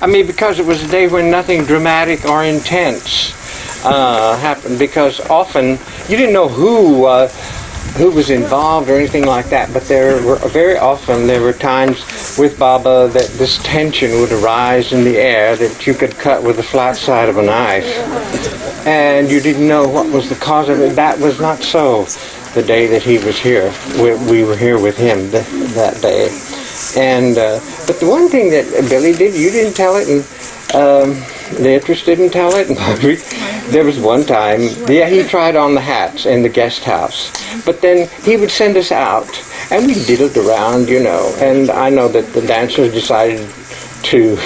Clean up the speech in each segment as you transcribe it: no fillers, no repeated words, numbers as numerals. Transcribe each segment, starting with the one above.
I mean, because it was a day when nothing dramatic or intense happened, because often you didn't know who was involved or anything like that, but there were times with Baba that this tension would arise in the air that you could cut with the flat side of a knife, and you didn't know what was the cause of it. That was not so the day that he was here. We were here with him that day. And but the one thing that Billy did, you didn't tell it, and Beatrice didn't tell it. There was one time, he tried on the hats in the guest house, but then he would send us out, and we diddled around, and I know that the dancers decided to,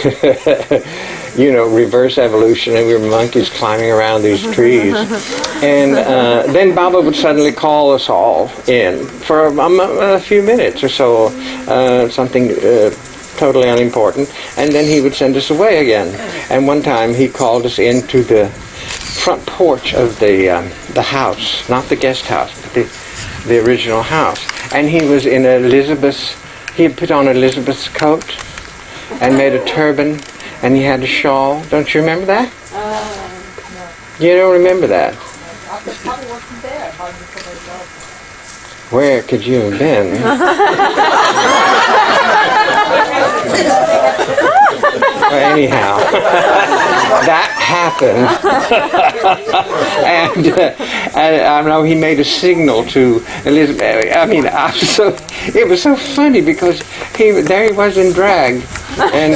reverse evolution, and we were monkeys climbing around these trees. And then Baba would suddenly call us all in for a few minutes or so, something totally unimportant, and then he would send us away again. And one time he called us into the front porch of the house, not the guest house, but the original house. And he was in he had put on Elizabeth's coat and made a turban, and he had a shawl. Don't you remember that? No. You don't remember that? I probably wasn't there. Where could you have been? Well, anyhow, that happened, and I know he made a signal to Elizabeth. I mean, it was so funny because there he was in drag, and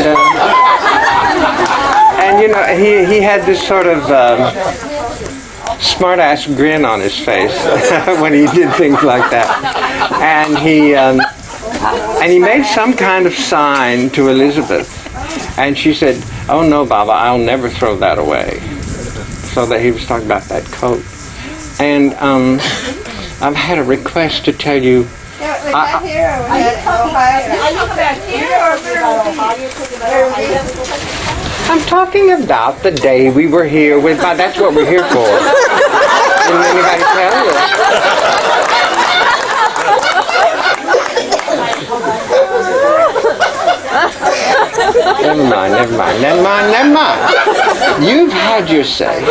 he had this sort of smart-ass grin on his face when he did things like that, and he made some kind of sign to Elizabeth, and she said, "Oh no, Baba, I'll never throw that away." So that he was talking about that coat, and I've had a request to tell you. Are you talking about here or I'm talking about the day we were here with. That's what we're here for. Didn't anybody tell you? Never mind. You've had your say.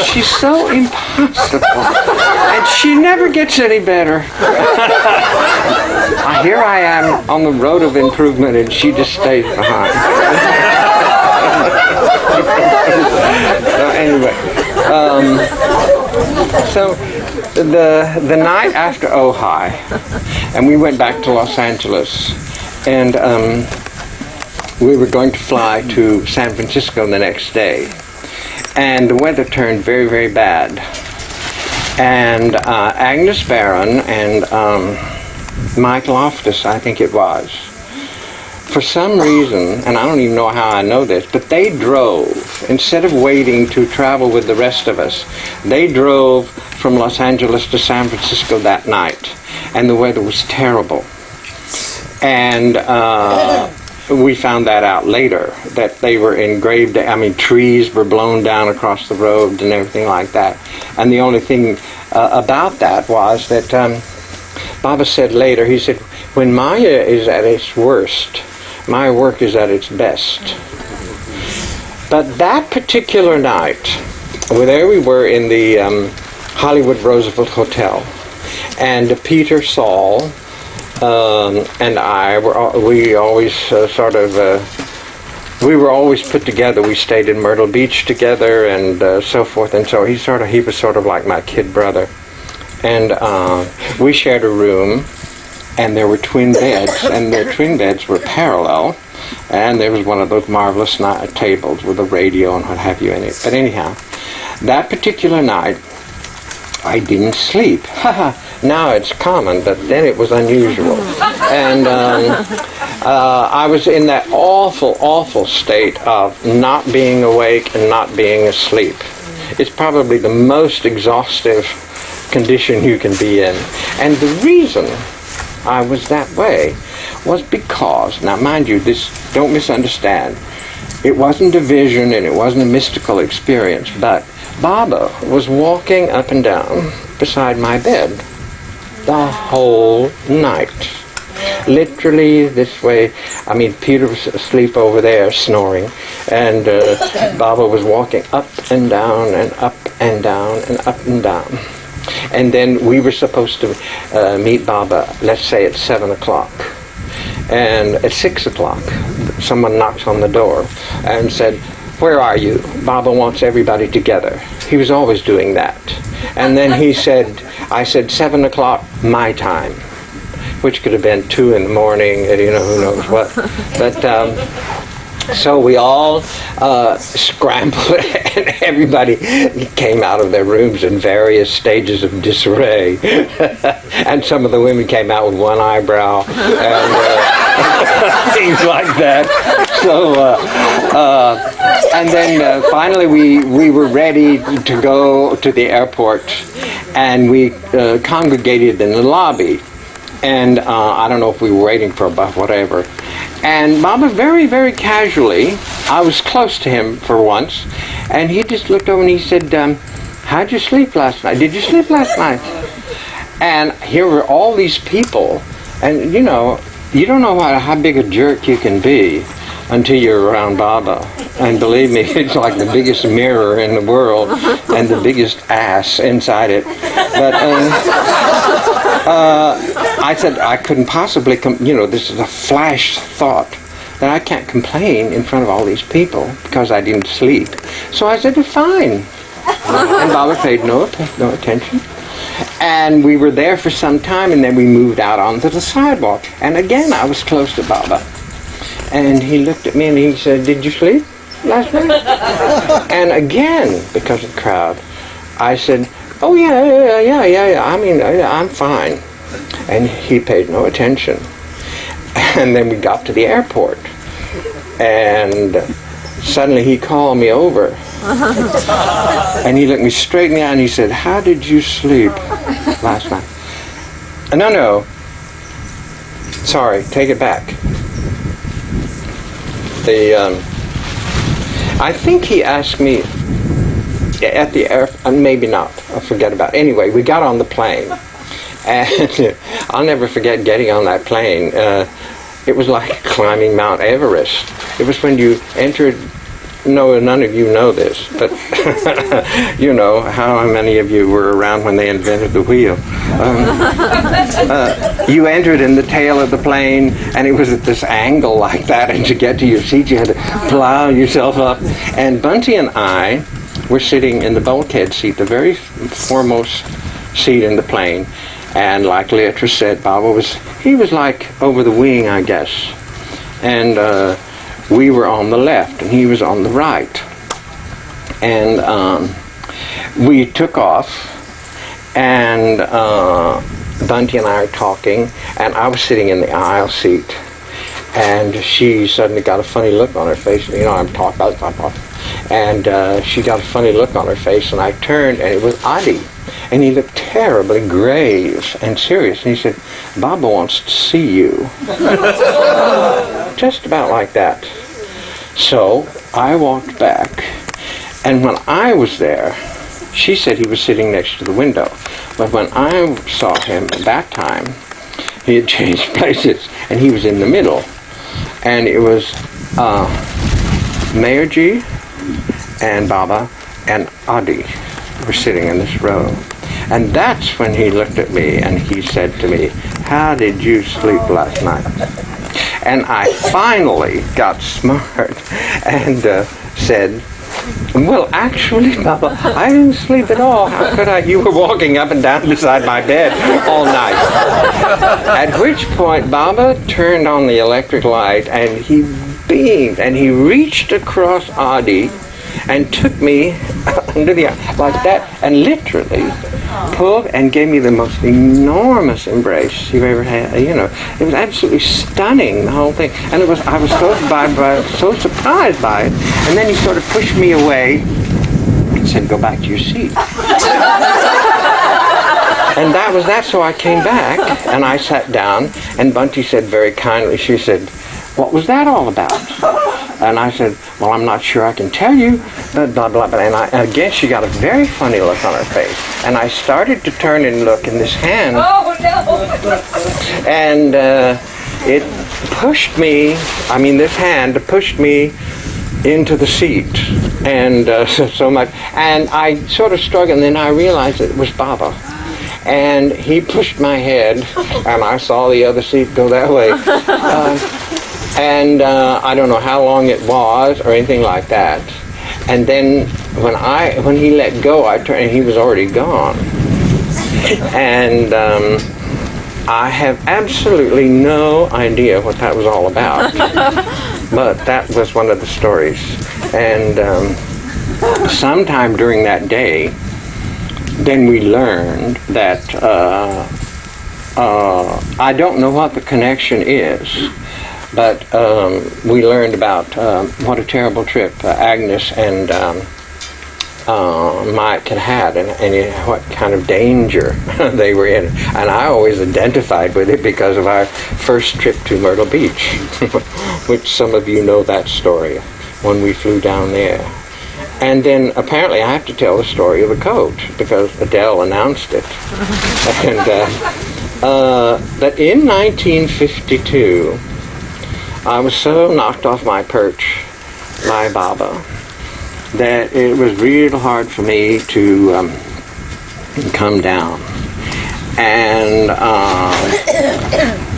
She's so impossible, and she never gets any better. Here I am on the road of improvement, and she just stays behind. So anyway, so the night after Ojai, and we went back to Los Angeles, and we were going to fly to San Francisco the next day. And the weather turned very, very bad. And Agnes Barron and Mike Loftus, I think it was, for some reason, and I don't even know how I know this, but they drove, instead of waiting to travel with the rest of us, they drove from Los Angeles to San Francisco that night. And the weather was terrible. And we found that out later, that they were in grave trees were blown down across the road and everything like that. And the only thing about that was that Baba said later, he said, when Maya is at its worst, my work is at its best. But that particular night, there we were in the Hollywood Roosevelt Hotel, and Peter Saul and I we always we were always put together. We stayed in Myrtle Beach together and so forth. And so he was sort of like my kid brother. And we shared a room, and there were twin beds, and the twin beds were parallel. And there was one of those marvelous tables with a radio and what have you in it. But anyhow, that particular night, I didn't sleep. Now it's common, but then it was unusual. And I was in that awful, awful state of not being awake and not being asleep. It's probably the most exhaustive condition you can be in. And the reason I was that way was because, now mind you, don't misunderstand, it wasn't a vision and it wasn't a mystical experience, but Baba was walking up and down beside my bed the whole night. literally this way. I mean, Peter was asleep over there snoring, and Baba was walking up and down and up and down and up and down. And then we were supposed to meet Baba, let's say at 7 o'clock. And at 6 o'clock, someone knocks on the door and said, "Where are you? Baba wants everybody together." He was always doing that. And then he said, I said, 7 o'clock my time, which could have been 2 in the morning, who knows what. But so we all scrambled, and everybody came out of their rooms in various stages of disarray. And some of the women came out with one eyebrow and things like that. So, and then finally we were ready to go to the airport, and we congregated in the lobby. And I don't know if we were waiting for about whatever. And Baba very, very casually, I was close to him for once, and he just looked over and he said, "How'd you sleep last night? Did you sleep last night?" And here were all these people, and you don't know how big a jerk you can be until you're around Baba. And believe me, it's like the biggest mirror in the world and the biggest ass inside it. But I said I couldn't possibly, this is a flash thought that I can't complain in front of all these people because I didn't sleep. So I said, "Fine." And Baba paid no attention. And we were there for some time, and then we moved out onto the sidewalk. And again, I was close to Baba. And he looked at me and he said, "Did you sleep last night?" And again, because of the crowd, I said, "Oh, yeah. I mean, I'm fine." And he paid no attention. And then we got to the airport. And suddenly he called me over. And he looked me straight in the eye and he said, "How did you sleep last night?" No. Sorry, take it back. I think he asked me at the air, maybe not, I forget about it. Anyway, we got on the plane, and I'll never forget getting on that plane. It was like climbing Mount Everest. It was when you entered, no, none of you know this, but how many of you were around when they invented the wheel. You entered in the tail of the plane, and it was at this angle like that, and to get to your seat you had to plow yourself up. And Bunty and I were sitting in the bulkhead seat, the very foremost seat in the plane. And like Leatrice said, Baba was like over the wing, I guess. And we were on the left, and he was on the right. And we took off, and Bunty and I are talking, and I was sitting in the aisle seat, and she suddenly got a funny look on her face. I'm talking, and she got a funny look on her face, and I turned, and it was Adi. And he looked terribly grave and serious, and he said, "Baba wants to see you." Just about like that. So I walked back, and when I was there, she said he was sitting next to the window. But when I saw him at that time, he had changed places, and he was in the middle. And it was Meherji and Baba and Adi were sitting in this row. And that's when he looked at me and he said to me, "How did you sleep last night?" And I finally got smart and said, "Well, actually, Baba, I didn't sleep at all. How could I? You were walking up and down beside my bed all night." At which point, Baba turned on the electric light and he beamed and he reached across Adi and took me under the like that and literally pulled and gave me the most enormous embrace you've ever had. It was absolutely stunning, the whole thing. And I was so surprised by it. And then he sort of pushed me away and said, "Go back to your seat." And that was that. So I came back and I sat down, and Bunty said very kindly, she said, "What was that all about?" And I said, "Well, I'm not sure I can tell you, but blah, blah, blah." And again, she got a very funny look on her face. And I started to turn and look in this hand. Oh, no! And it pushed me, this hand pushed me into the seat, and so much, and I sort of struggled, and then I realized it was Baba, and he pushed my head, and I saw the other seat go that way, and I don't know how long it was or anything like that, and then when he let go, I turned, and he was already gone, and I have absolutely no idea what that was all about, but that was one of the stories. And sometime during that day, then we learned that, I don't know what the connection is, but we learned about what a terrible trip Agnes and Mike had had, and what kind of danger they were in. And I always identified with it because of our first trip to Myrtle Beach, which some of you know that story, when we flew down there. And then apparently I have to tell the story of the coat, because Adele announced it. And that in 1952, I was so knocked off my perch by Baba that it was real hard for me to come down. And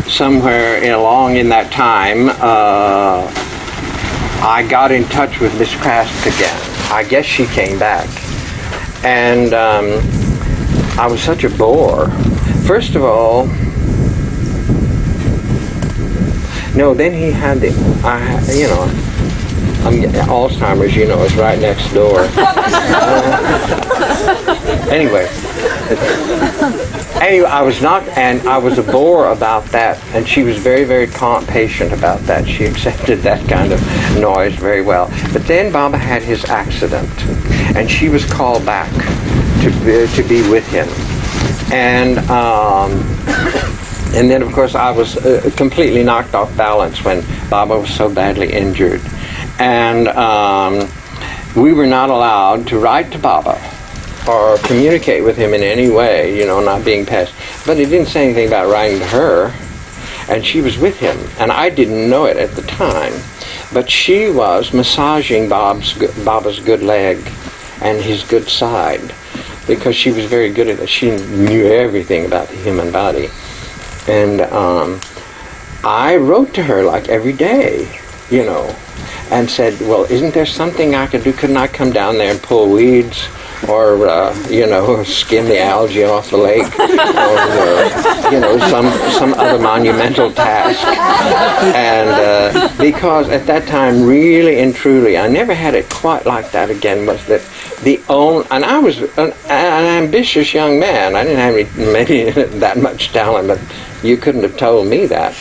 somewhere along in that time, I got in touch with Miss Crask again. I guess she came back. And I was such a bore. First of all, no, then he had Alzheimer's, is right next door. Anyway, I was not, and I was a bore about that, and she was very, very patient about that. She accepted that kind of noise very well. But then Baba had his accident, and she was called back to be with him. And then, of course, I was completely knocked off balance when Baba was so badly injured. And we were not allowed to write to Baba or communicate with him in any way, not being passed. But he didn't say anything about writing to her, and she was with him. And I didn't know it at the time, but she was massaging Baba's good leg and his good side, because she was very good at it. She knew everything about the human body. And I wrote to her like every day, and said, well, isn't there something I could do? Couldn't I come down there and pull weeds, or skim the algae off the lake, or some other monumental task? And because at that time, really and truly, I never had it quite like that again. Was that and I was an ambitious young man. I didn't have maybe that much talent, but you couldn't have told me that.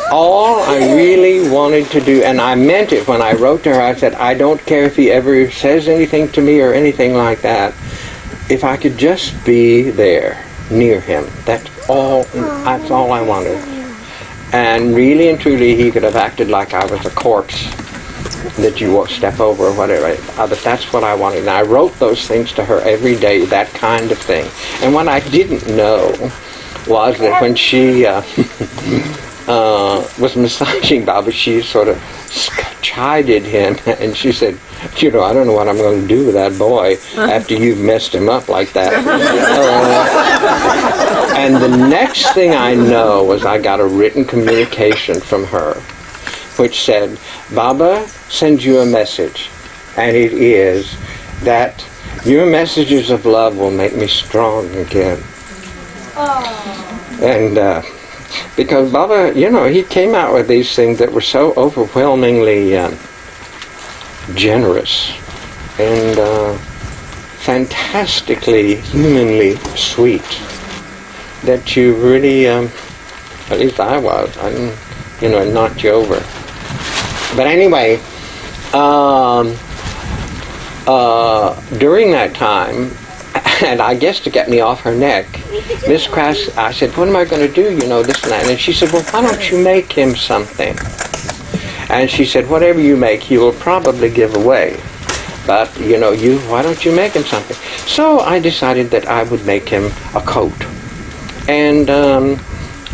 All I really wanted to do, and I meant it when I wrote to her, I said, I don't care if he ever says anything to me or anything like that. If I could just be there, near him, that's all I wanted. And really and truly, he could have acted like I was a corpse that you step over or whatever. But that's what I wanted. And I wrote those things to her every day, that kind of thing. And what I didn't know was that when she was massaging Baba, she sort of chided him, and she said, I don't know what I'm going to do with that boy after you've messed him up like that. And the next thing I know was I got a written communication from her, which said, Baba sends you a message, and it is that your messages of love will make me strong again. And because Baba, he came out with these things that were so overwhelmingly generous and fantastically humanly sweet that you really, at least I was, it knocked you over. But anyway, during that time, and I guess to get me off her neck, Miss Crass, I said, what am I going to do, this and that? And she said, well, why don't you make him something? And she said, whatever you make, he will probably give away. But, why don't you make him something? So I decided that I would make him a coat. And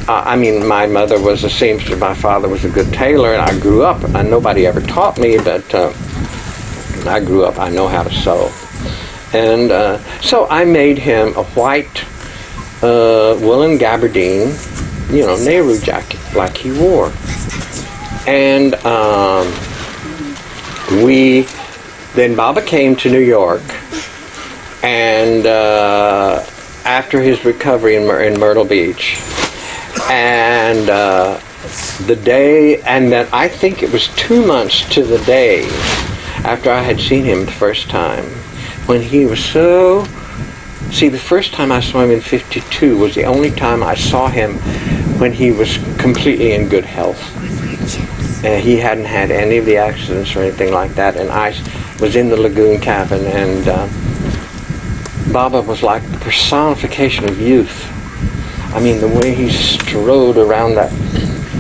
I mean, my mother was a seamstress, my father was a good tailor, and I grew up, and nobody ever taught me, but I grew up, I know how to sew. And so I made him a white woolen gabardine, you know, Nehru jacket, like he wore. And then Baba came to New York, and after his recovery in Myrtle Beach, and the day, and then I think it was 2 months to the day after I had seen him the first time, when he was so, see, the first time I saw him in 52 was the only time I saw him when he was completely in good health. He hadn't had any of the accidents or anything like that, and I was in the lagoon cabin, and Baba was like the personification of youth. I mean, the way he strode around that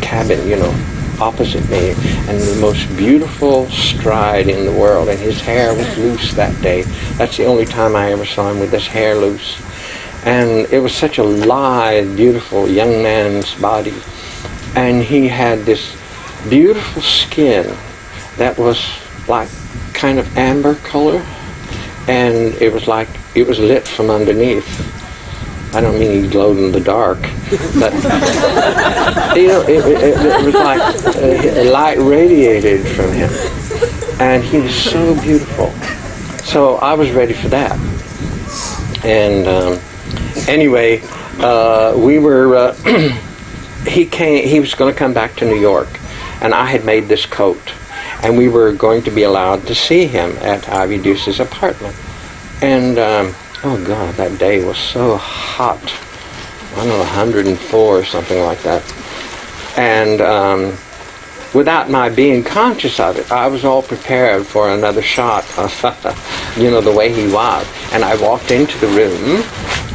cabin, you know, opposite me, and the most beautiful stride in the world, and his hair was loose that day. That's the only time I ever saw him with his hair loose. And it was such a lithe, beautiful young man's body. And he had this beautiful skin that was like kind of amber color, and it was like it was lit from underneath. I don't mean he glowed in the dark, but you know, it was like light radiated from him, and he was so beautiful. So I was ready for that. And anyway, we were. He came. He was going to come back to New York, and I had made this coat, and we were going to be allowed to see him at Ivy Deuce's apartment. And oh God, that day was so hot. I don't know, 104 or something like that. And without my being conscious of it, I was all prepared for another shot of, you know, the way he was. And I walked into the room,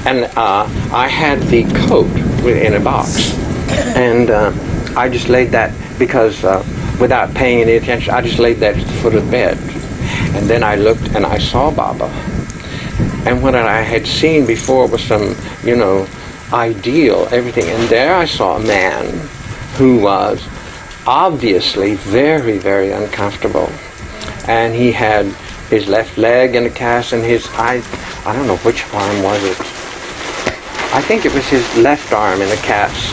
and I had the coat in a box. And I just laid that, because without paying any attention, I just laid that at the foot of the bed. And then I looked and I saw Baba. And what I had seen before was some, you know, ideal, everything. And there I saw a man who was obviously very, very uncomfortable. And he had his left leg in a cast, and his, I don't know which arm was it. I think it was his left arm in a cast.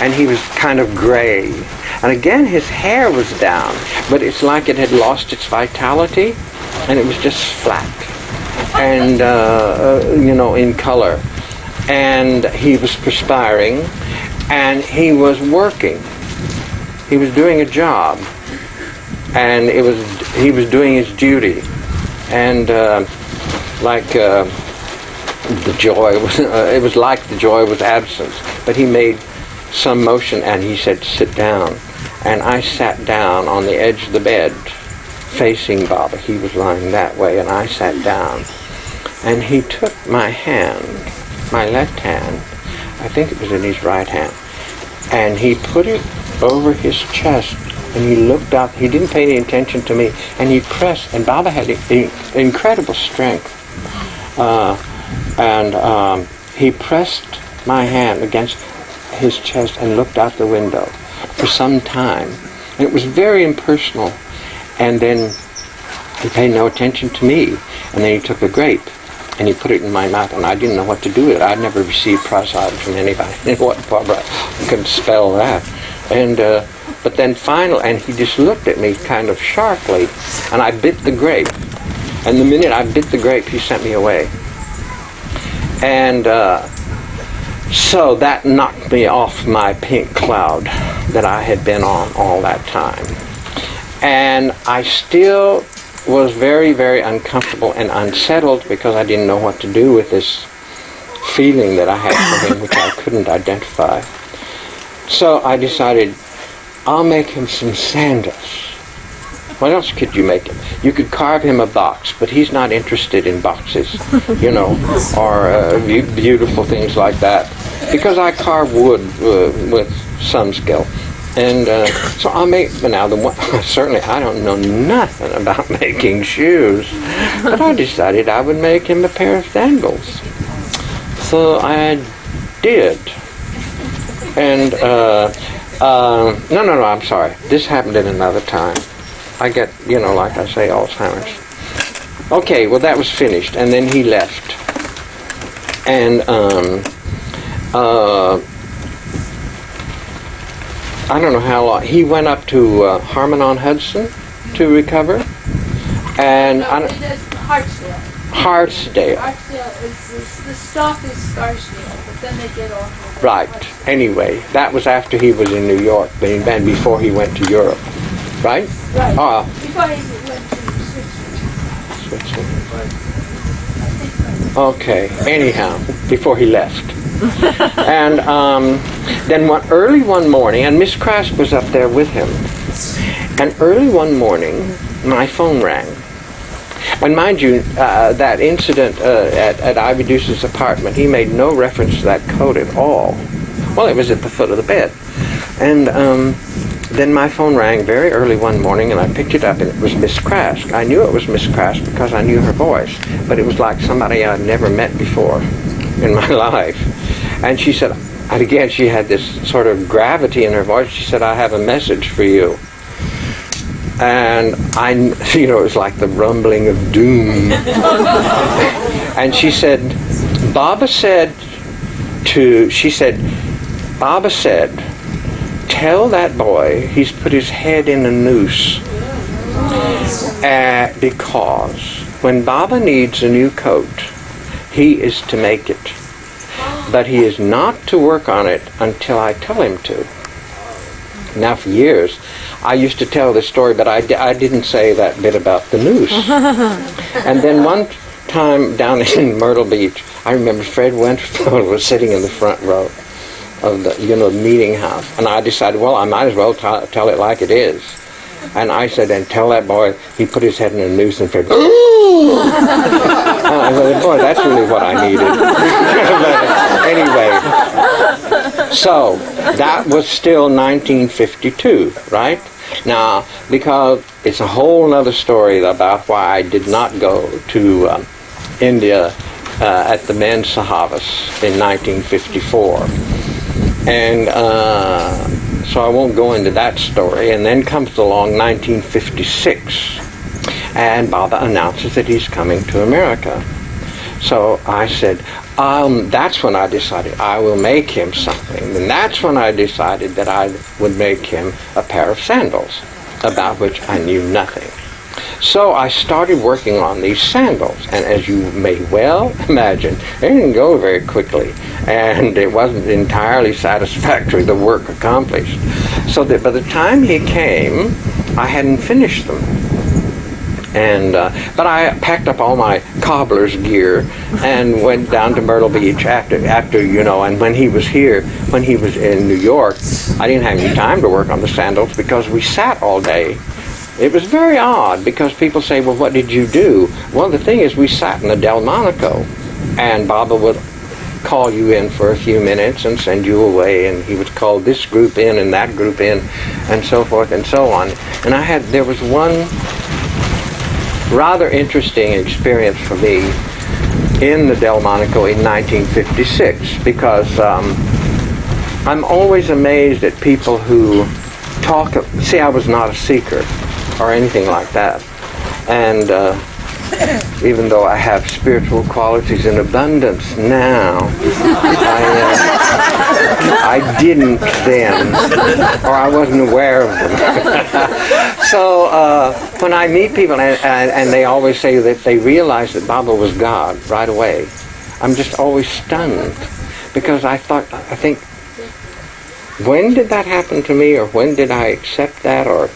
And he was kind of gray. And again, his hair was down, but it's like it had lost its vitality, and it was just flat. And, you know, in color. And he was perspiring, and he was working. He was doing a job, and he was doing his duty. And the joy was, it was like the joy was absent. But he made some motion, and he said, "Sit down." And I sat down on the edge of the bed, facing Baba. He was lying that way, and I sat down. And he took my hand, my left hand, I think it was in his right hand, and he put it over his chest, and he looked up. He didn't pay any attention to me, and he pressed, and Baba had incredible strength. He pressed my hand against his chest and looked out the window for some time. And it was very impersonal. And then he paid no attention to me. And then he took a grape and he put it in my mouth, and I didn't know what to do with it. I'd never received prasad from anybody. I couldn't spell that. And but then finally, and he just looked at me kind of sharply, and I bit the grape. And the minute I bit the grape, he sent me away. And so that knocked me off my pink cloud that I had been on all that time. And I still was very, very uncomfortable and unsettled, because I didn't know what to do with this feeling that I had for him, which I couldn't identify. So I decided, I'll make him some sandals. What else could you make him? You could carve him a box, but he's not interested in boxes, you know, or beautiful things like that, because I carve wood with some skill. And so I'll make, but now certainly I don't know nothing about making shoes, but I decided I would make him a pair of sandals. So I did. And, no, I'm sorry. This happened at another time. I get, like I say, Alzheimer's. Okay, well, that was finished, and then he left. And, I don't know how long. He went up to Harmon-on-Hudson to recover. And Hartsdale. Hartsdale. Hartsdale the stop is Scarsdale, but then they get off. Right. Anyway, that was after he was in New York, and before he went to Europe. Right? Right. Before he went to Switzerland. Okay. Anyhow, before he left. And then early one morning, and Miss Crask was up there with him, and early one morning, my phone rang. And mind you, that incident at Ivy Deuce's apartment, he made no reference to that coat at all. Well, it was at the foot of the bed. And then my phone rang very early one morning, and I picked it up, and it was Miss Crask. I knew it was Miss Crask because I knew her voice, but it was like somebody I'd never met before in my life. And she said, and again, she had this sort of gravity in her voice. She said, "I have a message for you." And it was like the rumbling of doom. And she said, Baba said, "Tell that boy he's put his head in a noose. Because when Baba needs a new coat, he is to make it. But he is not to work on it until I tell him to." Now, for years, I used to tell this story, but I didn't say that bit about the noose. And then one time down in Myrtle Beach, I remember Fred Winterfield was sitting in the front row of the meeting house, and I decided, well, I might as well tell it like it is. And I said, "And tell that boy he put his head in a noose," and Fred, "Ooh!" And I said, "Boy, that's really what I needed." But anyway, so that was still 1952, right? Now, because it's a whole other story about why I did not go to India at the men's Sahavas in 1954. And so I won't go into that story. And then comes along 1956, and Baba announces that he's coming to America. So I said, that's when I decided I will make him something. And that's when I decided that I would make him a pair of sandals, about which I knew nothing. So I started working on these sandals, and as you may well imagine, they didn't go very quickly, and it wasn't entirely satisfactory, the work accomplished. So that by the time he came, I hadn't finished them. And but I packed up all my cobbler's gear and went down to Myrtle Beach after and when he was here, when he was in New York, I didn't have any time to work on the sandals because we sat all day. It was very odd because people say, "Well, what did you do?" Well, the thing is, we sat in the Delmonico, and Baba would call you in for a few minutes and send you away, and he would call this group in and that group in, and so forth and so on. And there was one rather interesting experience for me in the Delmonico in 1956, because I'm always amazed at people who talk. See, I was not a seeker or anything like that, and even though I have spiritual qualities in abundance now, I didn't then, or I wasn't aware of them. So when I meet people and they always say that they realize that Baba was God right away, I'm just always stunned, because I think, when did that happen to me, or when did I accept that, or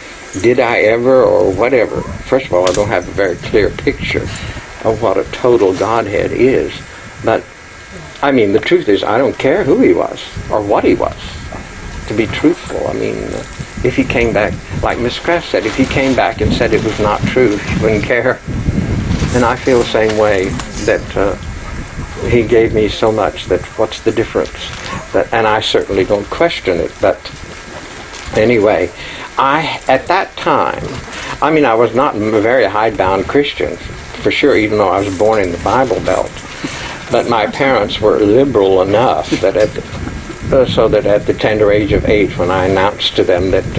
did I ever, or whatever? First of all, I don't have a very clear picture of what a total Godhead is. But, I mean, the truth is, I don't care who he was, or what he was, to be truthful. I mean, if he came back, like Miss Craft said, if he came back and said it was not true, she wouldn't care. And I feel the same way, that he gave me so much that what's the difference? And I certainly don't question it, but anyway, at that time, I mean, I was not a very hidebound Christian, for sure, even though I was born in the Bible Belt. But my parents were liberal enough that so that at the tender age of 8, when I announced to them that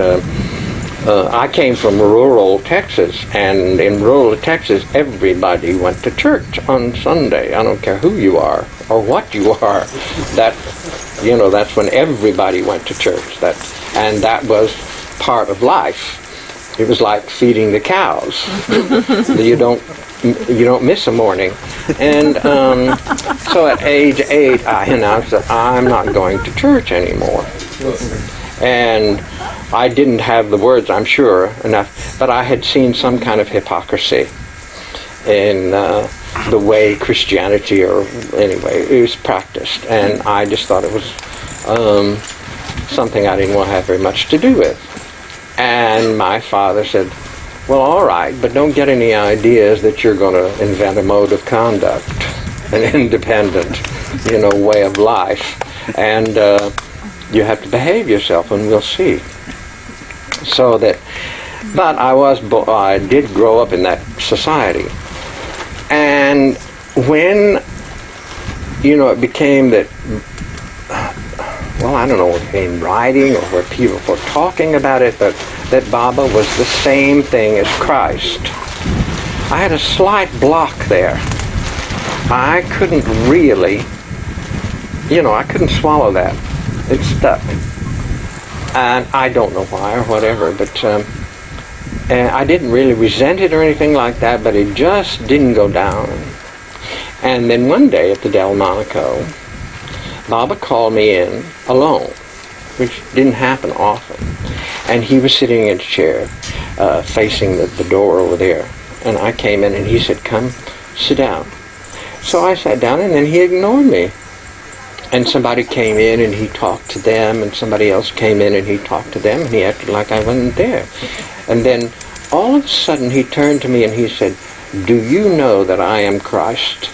I came from rural Texas, and in rural Texas, everybody went to church on Sunday. I don't care who you are or what you are. That's when everybody went to church. And that was part of life. It was like feeding the cows. You don't miss a morning. And so at age 8, I announced that I'm not going to church anymore. And I didn't have the words, I'm sure, enough, but I had seen some kind of hypocrisy in the way Christianity, or anyway, it was practiced. And I just thought it was something I didn't want to have very much to do with. And my father said, well, all right, but don't get any ideas that you're going to invent a mode of conduct, an independent, way of life. And you have to behave yourself, and we'll see. But I did grow up in that society. And when, it became that, well, I don't know, in writing or where people were talking about it, that Baba was the same thing as Christ. I had a slight block there. I couldn't really, I couldn't swallow that. It stuck. And I don't know why or whatever, but and I didn't really resent it or anything like that, but it just didn't go down. And then one day at the Delmonico, Baba called me in alone, which didn't happen often. And he was sitting in a chair facing the door over there. And I came in and he said, come, sit down. So I sat down, and then he ignored me. And somebody came in and he talked to them, and somebody else came in and he talked to them, and he acted like I wasn't there. And then all of a sudden he turned to me and he said, do you know that I am Christ?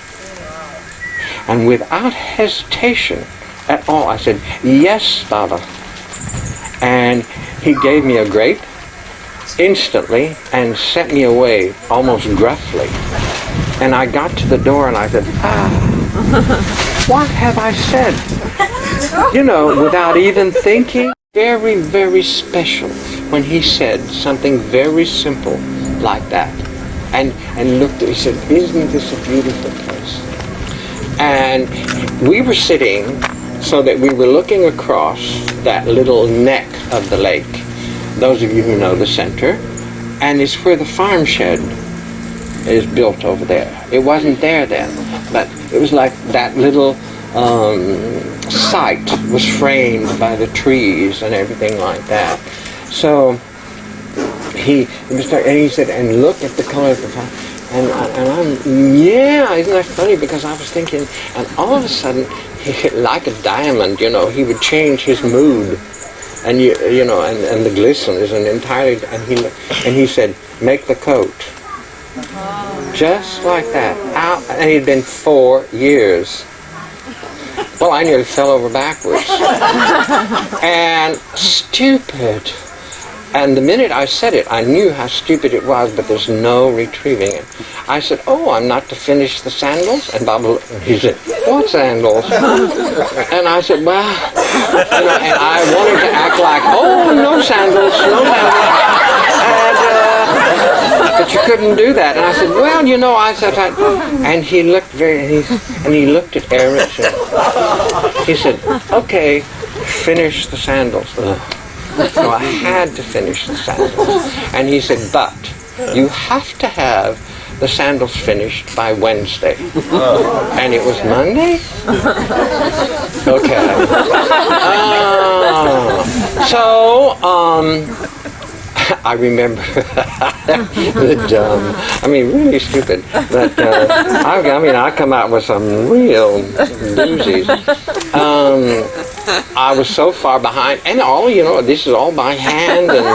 And without hesitation at all, I said, yes, Baba. And he gave me a grape instantly and sent me away almost gruffly. And I got to the door and I said, what have I said? Without even thinking. Very, very special when he said something very simple like that. And looked at, he said, isn't this a beautiful place? And we were sitting so that we were looking across that little neck of the lake. Those of you who know the center. And it's where the farm shed is built over there. It wasn't there then, but it was like that little site was framed by the trees and everything like that. So he said, and look at the color of the farm. And I'm, yeah, isn't that funny? Because I was thinking, and all of a sudden, like a diamond, he would change his mood. And and the glisten is an entirely, and he said, make the coat. Just like that. Out, and it'd been 4 years. Well, I nearly fell over backwards. And stupid. And the minute I said it, I knew how stupid it was, but there's no retrieving it. I said, oh, I'm not to finish the sandals? And Baba, he said, what sandals? And I said, well, and I wanted to act like, oh, no sandals, no sandals. But you couldn't do that. And I said, well, I said, and he looked he looked at Eric, and he said, okay, finish the sandals. So I had to finish the sandals. And he said, but you have to have the sandals finished by Wednesday. And it was Monday? Okay. I remember really stupid. But I come out with some real doozies. I was so far behind, and this is all by hand, and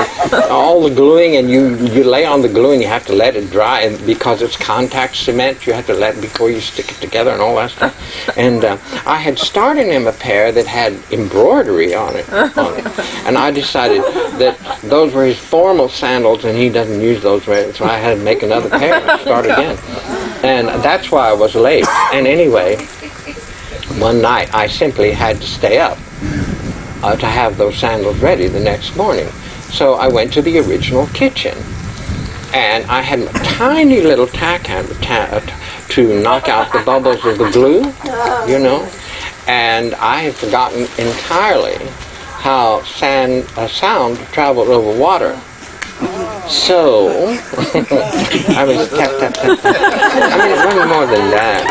all the gluing, and you lay on the glue and you have to let it dry, and because it's contact cement, you have to let it before you stick it together and all that stuff. And I had started him a pair that had embroidery on it, and I decided that those were his formal sandals, and he doesn't use those, so I had to make another pair and start again. And that's why I was late. And anyway, one night I simply had to stay up to have those sandals ready the next morning. So I went to the original kitchen, and I had a tiny little tack hammer to knock out the bubbles of the glue, you know, and I had forgotten entirely how sound traveled over water. So, I was tap, tap, tap, tap. I mean, it wasn't more than that.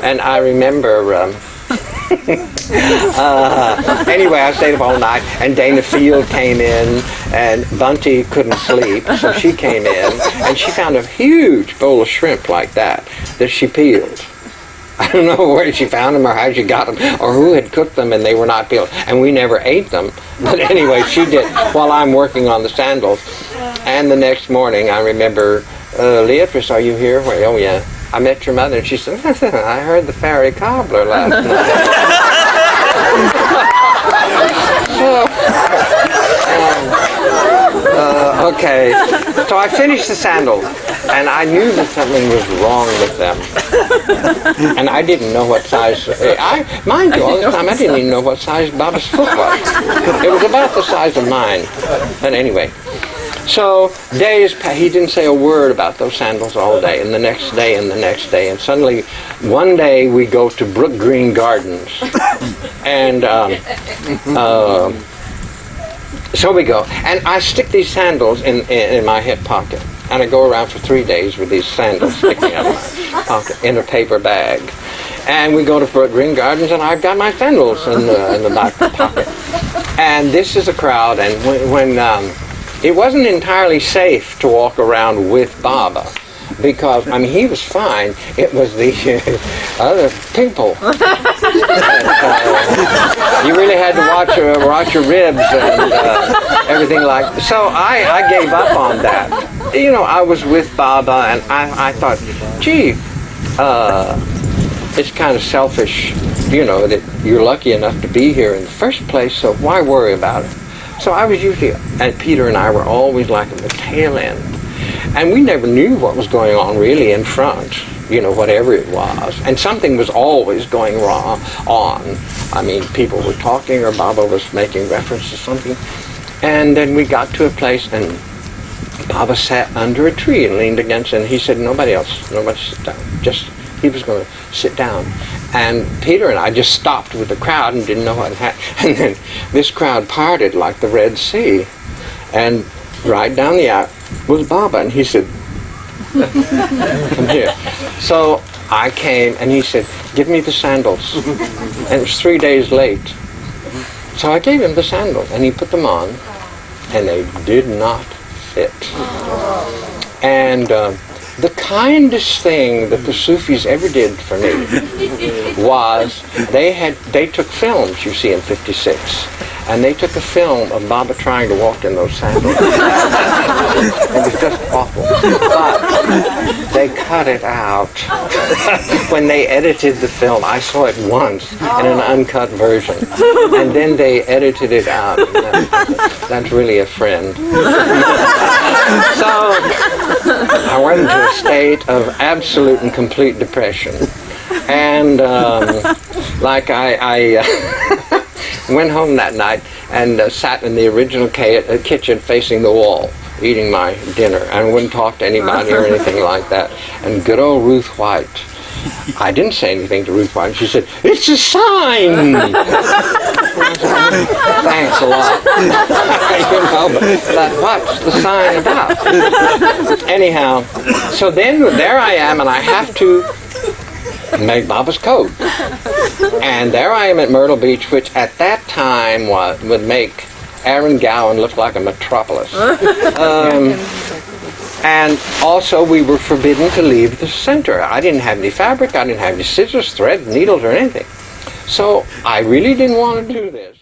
And I remember, anyway, I stayed up all night, and Dana Field came in, and Bunty couldn't sleep, so she came in, and she found a huge bowl of shrimp like that she peeled. I don't know where she found them or how she got them or who had cooked them, and they were not peeled. And we never ate them. But anyway, she did while I'm working on the sandals. And the next morning, I remember, Leatrice, are you here? Well, oh, yeah. I met your mother, and she said, I heard the fairy cobbler last night. Okay, so I finished the sandals, and I knew that something was wrong with them. And I didn't know what size, mind you, all this time I didn't even know what size Baba's foot was. It was about the size of mine. But anyway, so days passed. He didn't say a word about those sandals all day, and the next day, and the next day, and suddenly one day we go to Brook Green Gardens, and so we go, and I stick these sandals in my hip pocket, and I go around for 3 days with these sandals sticking out of my pocket in a paper bag. And we go to Brook Green Gardens, and I've got my sandals in the back pocket. And this is a crowd, and when it wasn't entirely safe to walk around with Baba, because, I mean, he was fine. It was the other people. You really had to watch your ribs and everything like that. So I gave up on that. You know, I was with Baba, and I thought, gee, it's kind of selfish, you know, that you're lucky enough to be here in the first place, so why worry about it? So I was usually, and Peter and I were always like at the tail end. And we never knew what was going on really in front, you know, whatever it was. And something was always going wrong on. I mean, people were talking, or Baba was making reference to something. And then we got to a place, and Baba sat under a tree and leaned against it, and he said, nobody sit down. He was going to sit down. And Peter and I just stopped with the crowd and didn't know what had happened. And then this crowd parted like the Red Sea. And right down the aisle was Baba, and he said, come here. So I came, and he said, give me the sandals. And it was 3 days late. So I gave him the sandals, and he put them on, and they did not fit. And the kindest thing that the Sufis ever did for me was they took films, you see, in '56. And they took a film of Baba trying to walk in those sandals. It was just awful. But they cut it out. When they edited the film, I saw it once in an uncut version. And then they edited it out. And that's really a friend. So I went into a state of absolute and complete depression. And I went home that night and sat in the original kitchen facing the wall, eating my dinner, and wouldn't talk to anybody or anything like that. And good old Ruth White, I didn't say anything to Ruth White. She said, it's a sign! Thanks a lot. You know, but what's the sign about? Anyhow, so then there I am, and I have to make Baba's coat. And there I am at Myrtle Beach, which at that time would make Aaron Gowan look like a metropolis. And also we were forbidden to leave the center. I didn't have any fabric, I didn't have any scissors, thread, needles, or anything. So I really didn't want to do this.